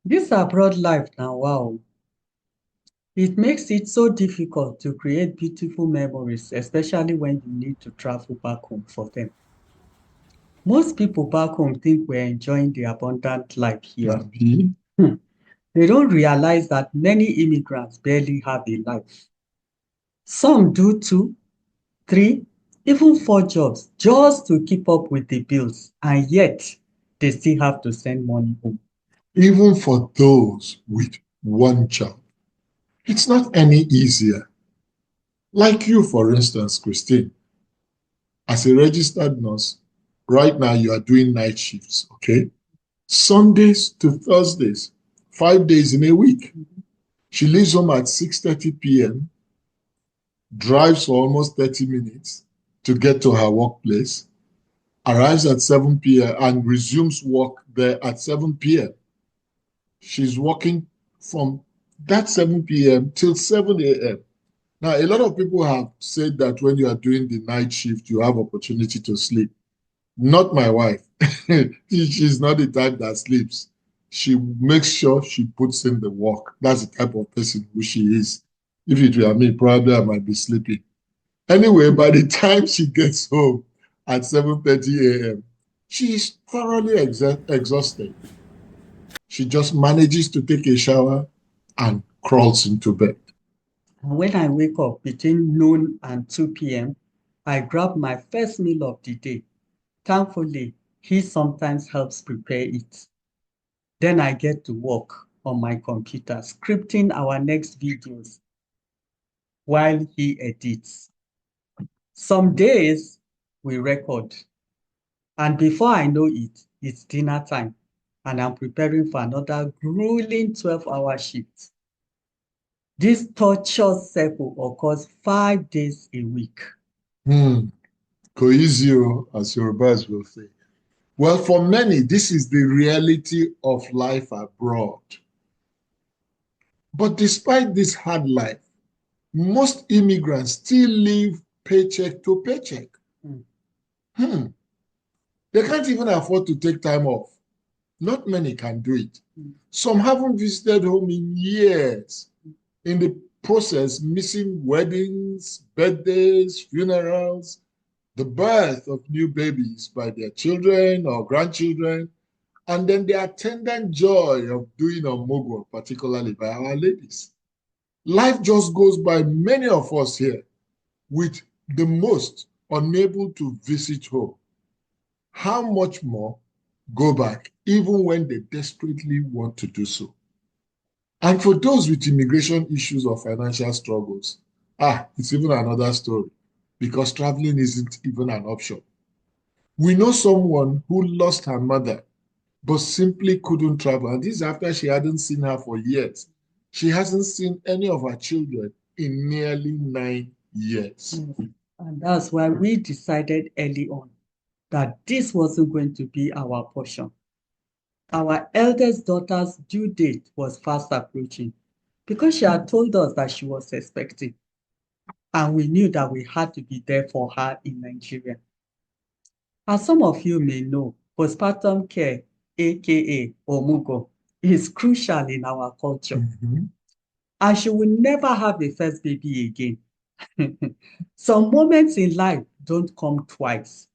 This abroad life now, wow, it makes it so difficult to create beautiful memories, especially when you need to travel back home for them. Most people back home think we're enjoying the abundant life here. Abi, Hmm. They don't realize that many immigrants barely have a life. Some do two, three, even four jobs just to keep up with the bills, and yet they still have to send money home. even for those with one job, it's not any easier. Like you, for instance, Christine, as a registered nurse, right now you are doing night shifts, okay? Sundays to Thursdays, 5 days in a week. She leaves home at 6:30 p.m., drives for almost 30 minutes to get to her workplace, arrives at 7 p.m. and resumes work there at 7 p.m. She's working from that 7 p.m. till 7 a.m. Now, a lot of people have said that when you are doing the night shift, you have opportunity to sleep. Not my wife. She's not the type that sleeps. She makes sure she puts in the work. That's the type of person who she is. If it were me, probably I might be sleeping. Anyway, by the time she gets home at 7:30 a.m., she is thoroughly exhausted. She just manages to take a shower and crawls into bed. And when I wake up between noon and 2 p.m., I grab my first meal of the day. Thankfully, he sometimes helps prepare it. Then I get to work on my computer, scripting our next videos while he edits. Some days we record, and before I know it, it's dinner time, and I'm preparing for another grueling 12-hour shift. This torture cycle occurs 5 days a week. Hmm. Cohesio, as Yorubas will say. Well, for many, this is the reality of life abroad. But despite this hard life, most immigrants still live paycheck to paycheck. Mm. Hmm. They can't even afford to take time off. Not many can do it. Mm. Some haven't visited home in years. In the process, missing weddings, birthdays, funerals, the birth of new babies by their children or grandchildren, and then the attendant joy of doing a mogo, particularly by our ladies. Life just goes by many of us here with the most unable to visit home. How much more go back, even when they desperately want to do so? And for those with immigration issues or financial struggles, it's even another story because traveling isn't even an option. We know someone who lost her mother but simply couldn't travel. And this is after she hadn't seen her for years. She hasn't seen any of her children in nearly 9 years. Yes. And that's why we decided early on that this wasn't going to be our portion. Our eldest daughter's due date was fast approaching because she had told us that she was expecting, and we knew that we had to be there for her in Nigeria. As some of you may know, postpartum care, aka Omugo, is crucial in our culture, Mhm. and she will never have a first baby again. Some moments in life don't come twice,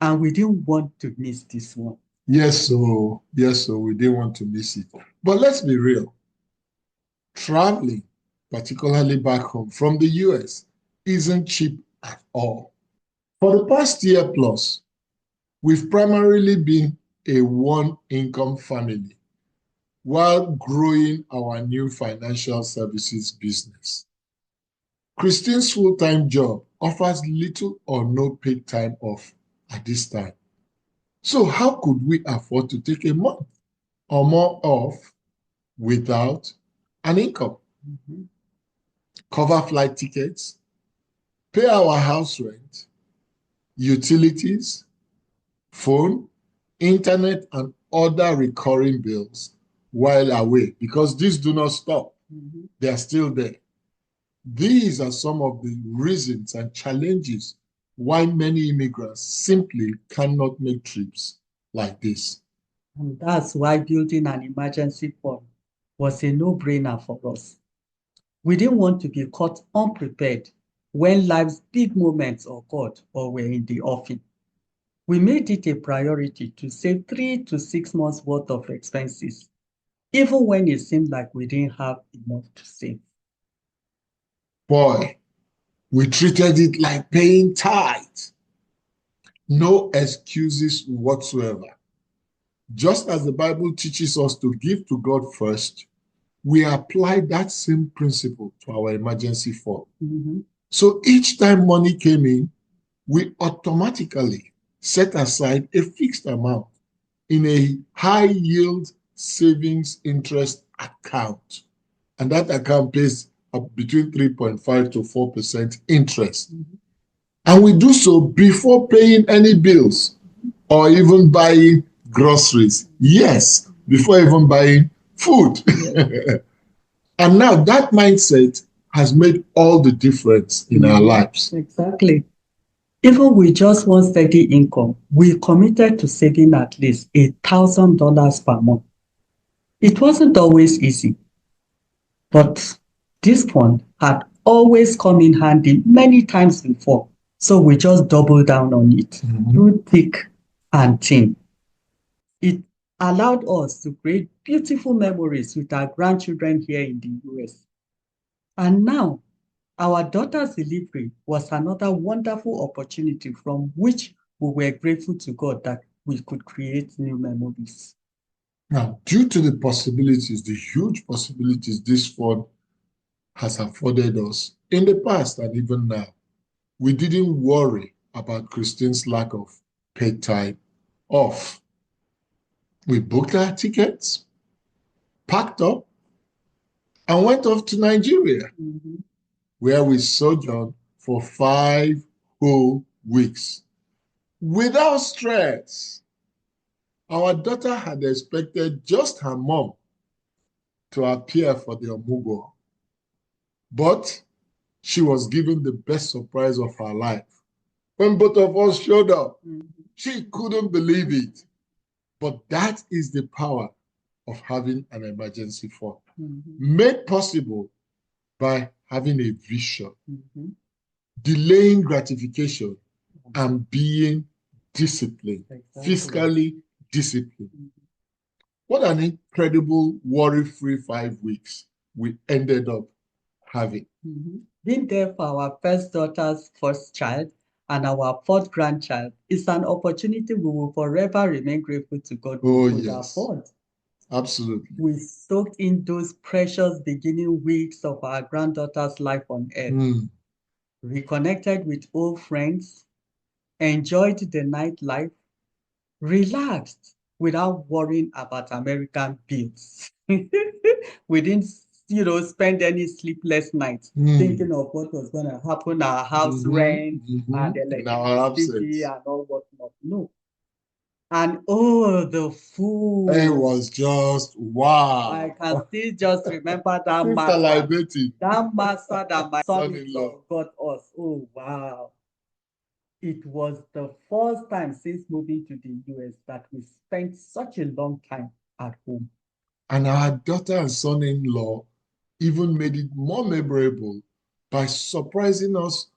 and we didn't want to miss this one. Yes, so we didn't want to miss it. But let's be real. Traveling, particularly back home from the US, isn't cheap at all. For the past year plus, we've primarily been a one income family while growing our new financial services business. Christine's full time job offers little or no paid time off at this time. So, how could we afford to take a month or more off without an income? Mhm. Cover flight tickets, pay our house rent, utilities, phone, internet, and other recurring bills while away because these do not stop. Mhm. They are still there. These are some of the reasons and challenges why many immigrants simply cannot make trips like this. And that's why building an emergency fund was a no-brainer for us. We didn't want to be caught unprepared when life's big moments occurred or were in the offing. We made it a priority to save 3 to 6 months worth of expenses, even when it seemed like we didn't have enough to save. Boy, we treated it like paying tithes. No excuses whatsoever. Just as the Bible teaches us to give to God first, we apply that same principle to our emergency fund. So each time money came in, we automatically set aside a fixed amount in a high yield savings interest account. And that account pays between 3.5 to 4% interest. And we do so before paying any bills or even buying groceries. Yes, before even buying food. And now that mindset has made all the difference in our lives. Exactly. Even with just one steady income, we committed to saving at least $1,000 per month. It wasn't always easy, but this fund had always come in handy many times before. So we just doubled down on it through thick and thin. It allowed us to create beautiful memories with our grandchildren here in the US. And now, our daughter's delivery was another wonderful opportunity from which we were grateful to God that we could create new memories. Now, due to the possibilities, the huge possibilities this fund has afforded us in the past and even now, we didn't worry about Christine's lack of paid time off. We booked our tickets, packed up, and went off to Nigeria, where we sojourned for 5 whole weeks without stress. Our daughter had expected just her mom to appear for the Omugo, but she was given the best surprise of her life. When both of us showed up, she couldn't believe it. But that is the power of having an emergency fund, made possible by having a vision, delaying gratification, and being disciplined, fiscally disciplined. What an incredible worry-free 5 weeks we ended up having. Being there for our first daughter's first child and our fourth grandchild is an opportunity we will forever remain grateful to God we could afford. Absolutely. We soaked in those precious beginning weeks of our granddaughter's life on earth. Reconnected with old friends, enjoyed the nightlife, relaxed without worrying about American bills. We didn't, spend any sleepless nights thinking of what was going to happen, our house rent and electricity and all whatnot. No. And oh, the food. It was just wow. I can still just remember that master that my son-in-law got us. Oh, wow. It was the first time since moving to the US that we spent such a long time at home. And our daughter and son-in-law even made it more memorable by surprising us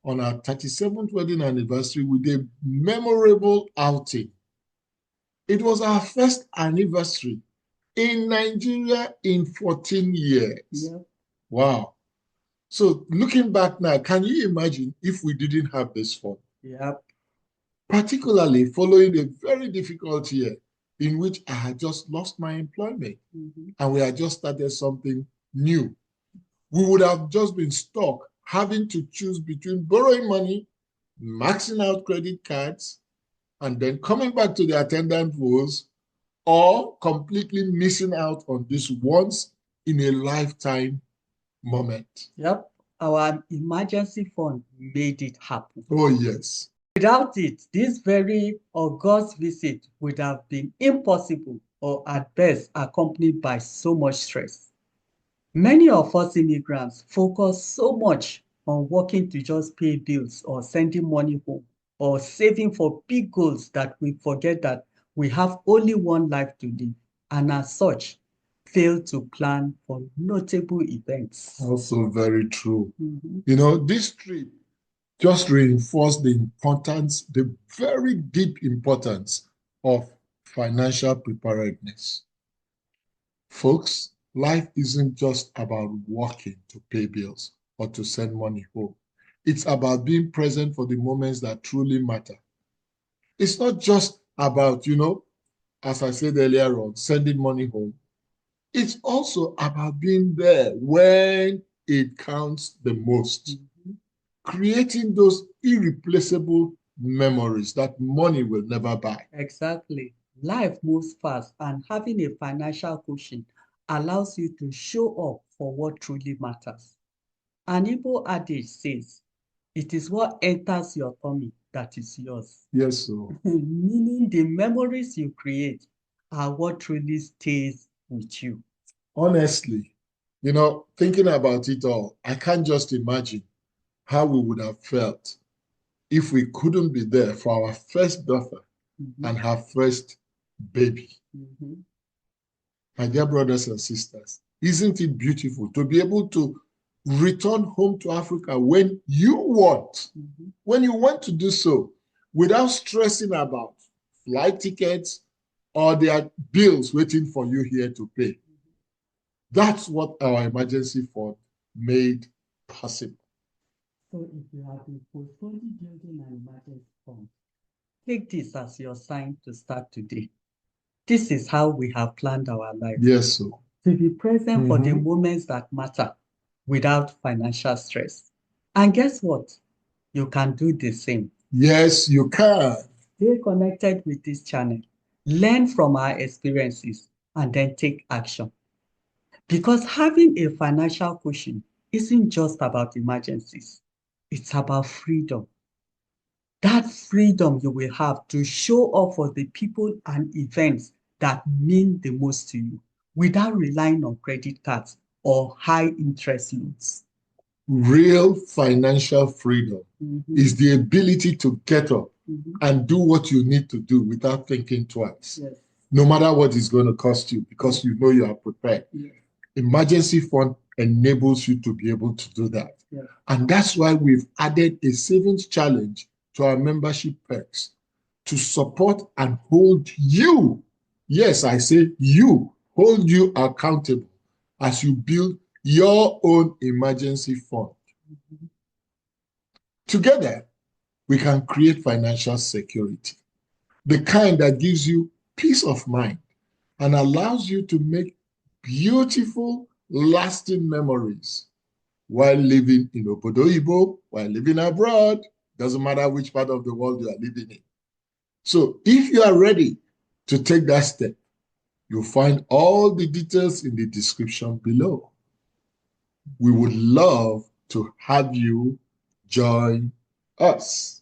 on our 37th wedding anniversary with a memorable outing. It was our first anniversary in Nigeria in 14 years. Yep. Wow. So looking back now, can you imagine if we didn't have this fund? Yep. Particularly following a very difficult year in which I had just lost my employment and we had just started something new. We would have just been stuck having to choose between borrowing money, maxing out credit cards, and then coming back to the attendant rules, or completely missing out on this once in a lifetime moment. Yep. Our emergency fund made it happen. Oh, yes. Without it, this very august visit would have been impossible or at best accompanied by so much stress. Many of us immigrants focus so much on working to just pay bills or sending money home or saving for big goals that we forget that we have only one life to live. And as such, fail to plan for notable events. Also very true. Mhm. You know, this trip just reinforced the importance, the very deep importance of financial preparedness. Folks, life isn't just about working to pay bills or to send money home. It's about being present for the moments that truly matter. It's not just about, as I said earlier on, sending money home. It's also about being there when it counts the most, Mhm. creating those irreplaceable memories that money will never buy. Exactly. Life moves fast, and having a financial cushion allows you to show up for what truly matters. An Igbo adage says, "It is what enters your tummy that is yours." Yes, so Meaning the memories you create are what truly stays with you. honestly, thinking about it all, I can't just imagine how we would have felt if we couldn't be there for our first daughter Mhm. and her first baby. Mhm. My dear brothers and sisters, isn't it beautiful to be able to return home to Africa Mhm. when you want to do so, without stressing about flight tickets or their bills waiting for you here to pay? That's what our emergency fund made possible. So if you have been postponing building an emergency fund, take this as your sign to start today. This is how we have planned our life, Yes, so. to be present for the Mhm. moments that matter without financial stress. And guess what? You can do the same. Yes, you can. Stay connected with this channel, learn from our experiences, and then take action. Because having a financial cushion isn't just about emergencies, it's about freedom. That freedom you will have to show up for the people and events that mean the most to you without relying on credit cards or high interest loans. Real financial freedom Mhm. is the ability to get up Mhm. and do what you need to do without thinking twice, Yes. no matter what it's going to cost you, because Yes. you know you are prepared. Yes. Emergency fund enables you to be able to do that. Yes. And that's why we've added a savings challenge to our membership perks to support and hold you. Yes, I say you, hold you accountable as you build your own emergency fund. Mhm. Together, we can create financial security, the kind that gives you peace of mind and allows you to make beautiful, lasting memories while living in Obodo Ibo, while living abroad. Doesn't matter which part of the world you are living in. So if you are ready to take that step, you'll find all the details in the description below. We would love to have you join us.